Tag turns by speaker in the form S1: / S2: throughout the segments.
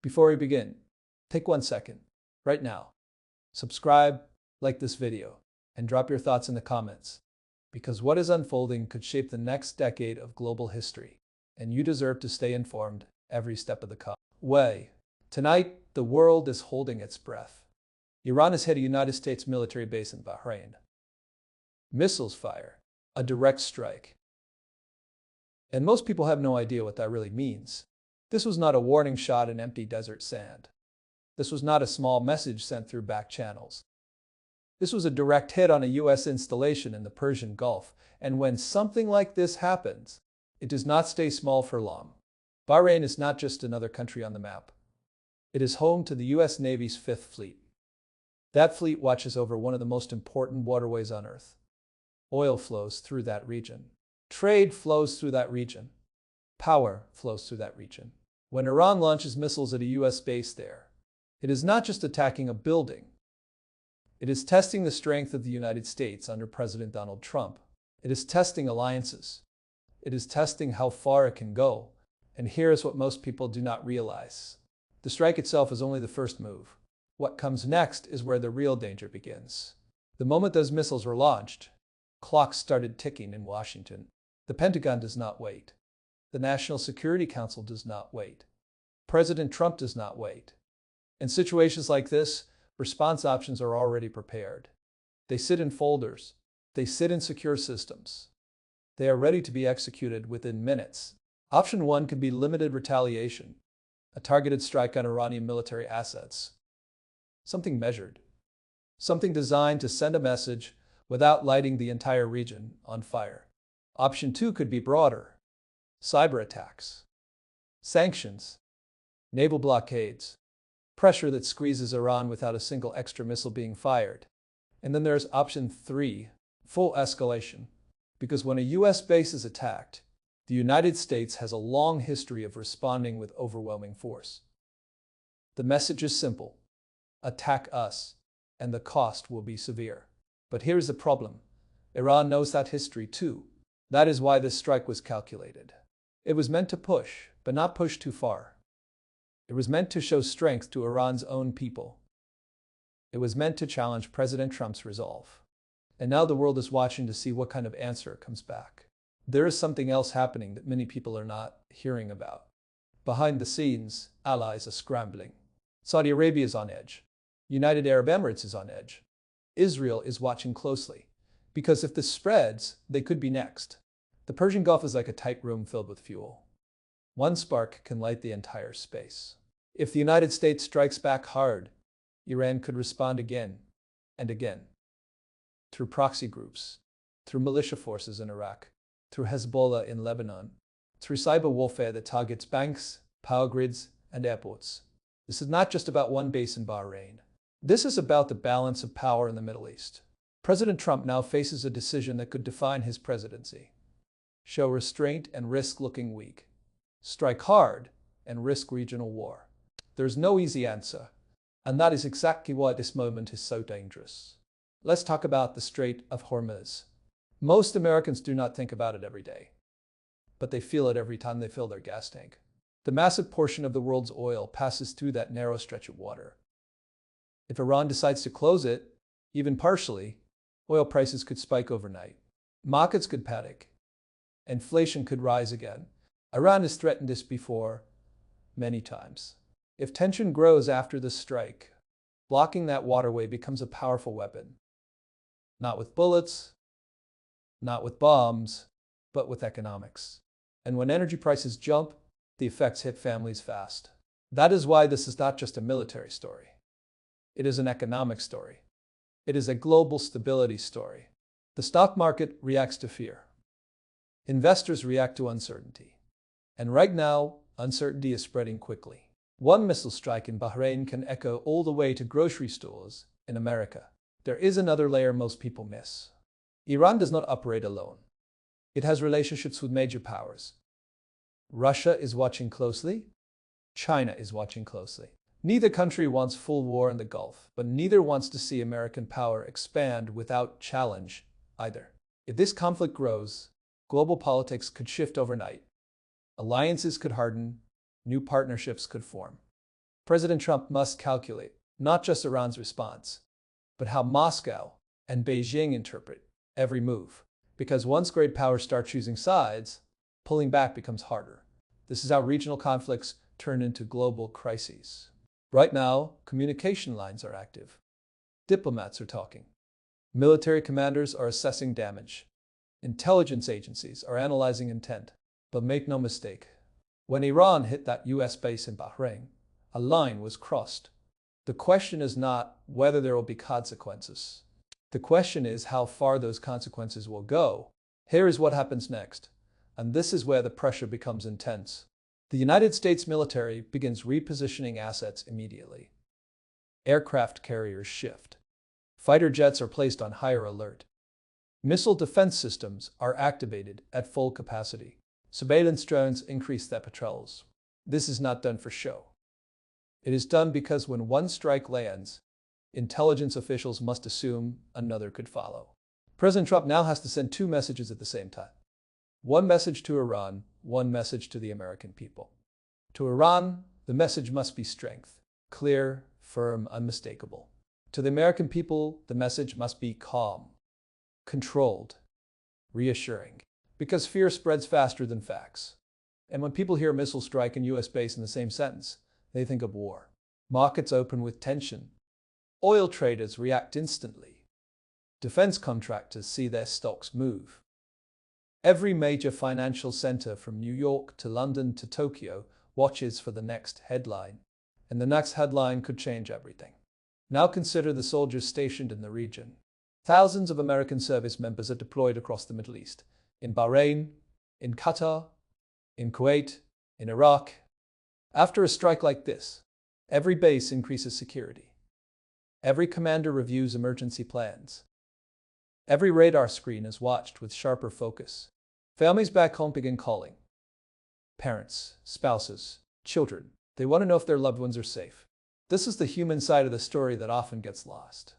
S1: Before we begin, take 1 second, right now. Subscribe, like this video, and drop your thoughts in the comments. Because what is unfolding could shape the next decade of global history, and you deserve to stay informed every step of the way. Tonight, the world is holding its breath. Iran has hit a United States military base in Bahrain. Missiles fire, a direct strike. And most people have no idea what that really means. This was not a warning shot in empty desert sand. This was not a small message sent through back channels. This was a direct hit on a U.S. installation in the Persian Gulf, and when something like this happens, it does not stay small for long. Bahrain is not just another country on the map. It is home to the U.S. Navy's Fifth Fleet. That fleet watches over one of the most important waterways on Earth. Oil flows through that region. Trade flows through that region. Power flows through that region. When Iran launches missiles at a U.S. base there, it is not just attacking a building. It is testing the strength of the United States under President Donald Trump. It is testing alliances. It is testing how far it can go. And here is what most people do not realize. The strike itself is only the first move. What comes next is where the real danger begins. The moment those missiles were launched, clocks started ticking in Washington. The Pentagon does not wait. The National Security Council does not wait. President Trump does not wait. In situations like this, response options are already prepared. They sit in folders. They sit in secure systems. They are ready to be executed within minutes. Option 1 could be limited retaliation, a targeted strike on Iranian military assets. Something measured. Something designed to send a message without lighting the entire region on fire. Option 2 could be broader. Cyber attacks, sanctions, naval blockades, pressure that squeezes Iran without a single extra missile being fired. And then there's option 3, full escalation. Because when a U.S. base is attacked, the United States has a long history of responding with overwhelming force. The message is simple: attack us, and the cost will be severe. But here's the problem. Iran knows that history too. That is why this strike was calculated. It was meant to push, but not push too far. It was meant to show strength to Iran's own people. It was meant to challenge President Trump's resolve. And now the world is watching to see what kind of answer comes back. There is something else happening that many people are not hearing about. Behind the scenes, allies are scrambling. Saudi Arabia is on edge. United Arab Emirates is on edge. Israel is watching closely. Because if this spreads, they could be next. The Persian Gulf is like a tight room filled with fuel. One spark can light the entire space. If the United States strikes back hard, Iran could respond again and again. Through proxy groups, through militia forces in Iraq, through Hezbollah in Lebanon, through cyber warfare that targets banks, power grids, and airports. This is not just about one base in Bahrain. This is about the balance of power in the Middle East. President Trump now faces a decision that could define his presidency. Show restraint and risk looking weak. Strike hard and risk regional war. There's no easy answer, and that is exactly why this moment is so dangerous. Let's talk about the Strait of Hormuz. Most Americans do not think about it every day, but they feel it every time they fill their gas tank. The massive portion of the world's oil passes through that narrow stretch of water. If Iran decides to close it, even partially, oil prices could spike overnight. Markets could panic. Inflation could rise again. Iran has threatened this before, many times. If tension grows after the strike, blocking that waterway becomes a powerful weapon. Not with bullets, not with bombs, but with economics. And when energy prices jump, the effects hit families fast. That is why this is not just a military story. It is an economic story. It is a global stability story. The stock market reacts to fear. Investors react to uncertainty. And right now, uncertainty is spreading quickly. One missile strike in Bahrain can echo all the way to grocery stores in America. There is another layer most people miss. Iran does not operate alone. It has relationships with major powers. Russia is watching closely. China is watching closely. Neither country wants full war in the Gulf, but neither wants to see American power expand without challenge either. If this conflict grows, global politics could shift overnight. Alliances could harden, new partnerships could form. President Trump must calculate not just Iran's response, but how Moscow and Beijing interpret every move. Because once great powers start choosing sides, pulling back becomes harder. This is how regional conflicts turn into global crises. Right now, communication lines are active. Diplomats are talking. Military commanders are assessing damage. Intelligence agencies are analyzing intent. But make no mistake, when Iran hit that US base in Bahrain, a line was crossed. The question is not whether there will be consequences. The question is how far those consequences will go. Here is what happens next, and this is where the pressure becomes intense. The United States military begins repositioning assets immediately. Aircraft carriers shift. Fighter jets are placed on higher alert. Missile defense systems are activated at full capacity. Surveillance drones increase their patrols. This is not done for show. It is done because when one strike lands, intelligence officials must assume another could follow. President Trump now has to send two messages at the same time. One message to Iran, one message to the American people. To Iran, the message must be strength, clear, firm, unmistakable. To the American people, the message must be calm, controlled, reassuring. Because fear spreads faster than facts. And when people hear missile strike and US base in the same sentence, they think of war. Markets open with tension. Oil traders react instantly. Defense contractors see their stocks move. Every major financial center from New York to London to Tokyo watches for the next headline. And the next headline could change everything. Now consider the soldiers stationed in the region. Thousands of American service members are deployed across the Middle East. In Bahrain, in Qatar, in Kuwait, in Iraq. After a strike like this, every base increases security. Every commander reviews emergency plans. Every radar screen is watched with sharper focus. Families back home begin calling. Parents, spouses, children, they want to know if their loved ones are safe. This is the human side of the story that often gets lost.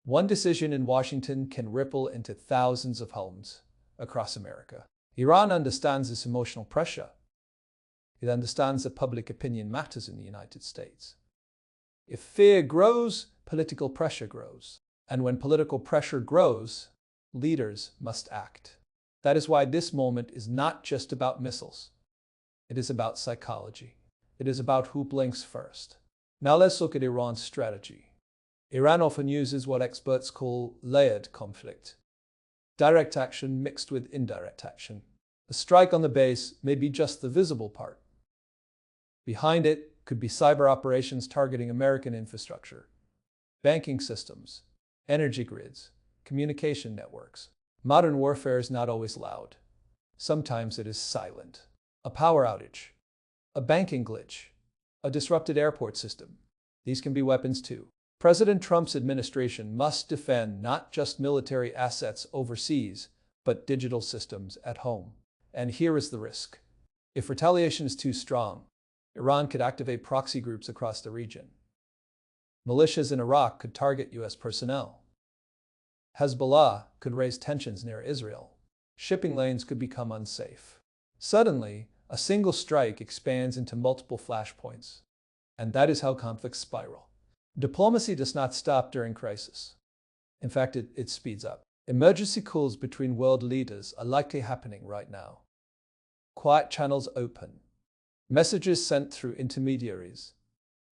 S1: One decision in Washington can ripple into thousands of homes across America. Iran understands this emotional pressure. It understands that public opinion matters in the United States. If fear grows, political pressure grows. And when political pressure grows, leaders must act. That is why this moment is not just about missiles. It is about psychology. It is about who blinks first. Now let's look at Iran's strategy. Iran often uses what experts call layered conflict. Direct action mixed with indirect action. A strike on the base may be just the visible part. Behind it could be cyber operations targeting American infrastructure, banking systems, energy grids, communication networks. Modern warfare is not always loud. Sometimes it is silent. A power outage, a banking glitch, a disrupted airport system. These can be weapons too. President Trump's administration must defend not just military assets overseas, but digital systems at home. And here is the risk. If retaliation is too strong, Iran could activate proxy groups across the region. Militias in Iraq could target US personnel. Hezbollah could raise tensions near Israel. Shipping lanes could become unsafe. Suddenly, a single strike expands into multiple flashpoints. And that is how conflicts spiral. Diplomacy does not stop during crisis. In fact, it speeds up. Emergency calls between world leaders are likely happening right now. Quiet channels open. Messages sent through intermediaries.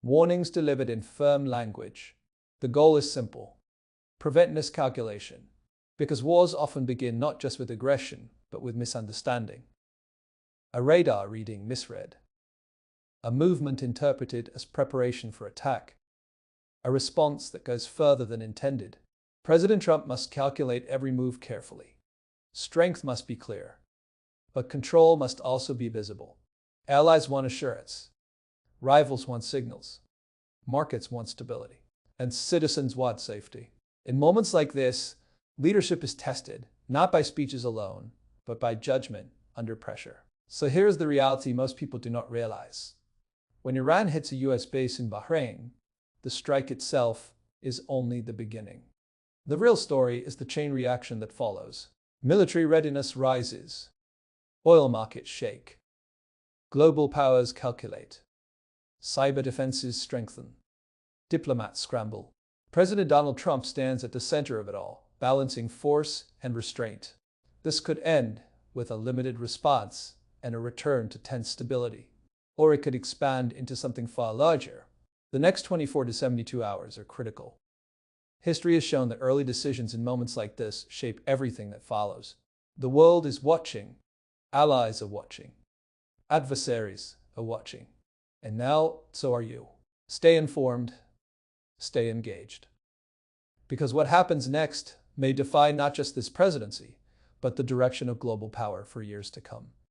S1: Warnings delivered in firm language. The goal is simple. Prevent miscalculation. Because wars often begin not just with aggression, but with misunderstanding. A radar reading misread. A movement interpreted as preparation for attack. A response that goes further than intended. President Trump must calculate every move carefully. Strength must be clear. But control must also be visible. Allies want assurance. Rivals want signals. Markets want stability. And citizens want safety. In moments like this, leadership is tested, not by speeches alone, but by judgment under pressure. So here's the reality most people do not realize. When Iran hits a US base in Bahrain, the strike itself is only the beginning. The real story is the chain reaction that follows. Military readiness rises. Oil markets shake. Global powers calculate. Cyber defenses strengthen. Diplomats scramble. President Donald Trump stands at the center of it all, balancing force and restraint. This could end with a limited response and a return to tense stability. Or it could expand into something far larger. The next 24 to 72 hours are critical. History has shown that early decisions in moments like this shape everything that follows. The world is watching. Allies are watching. Adversaries are watching. And now, so are you. Stay informed. Stay engaged. Because what happens next may define not just this presidency, but the direction of global power for years to come.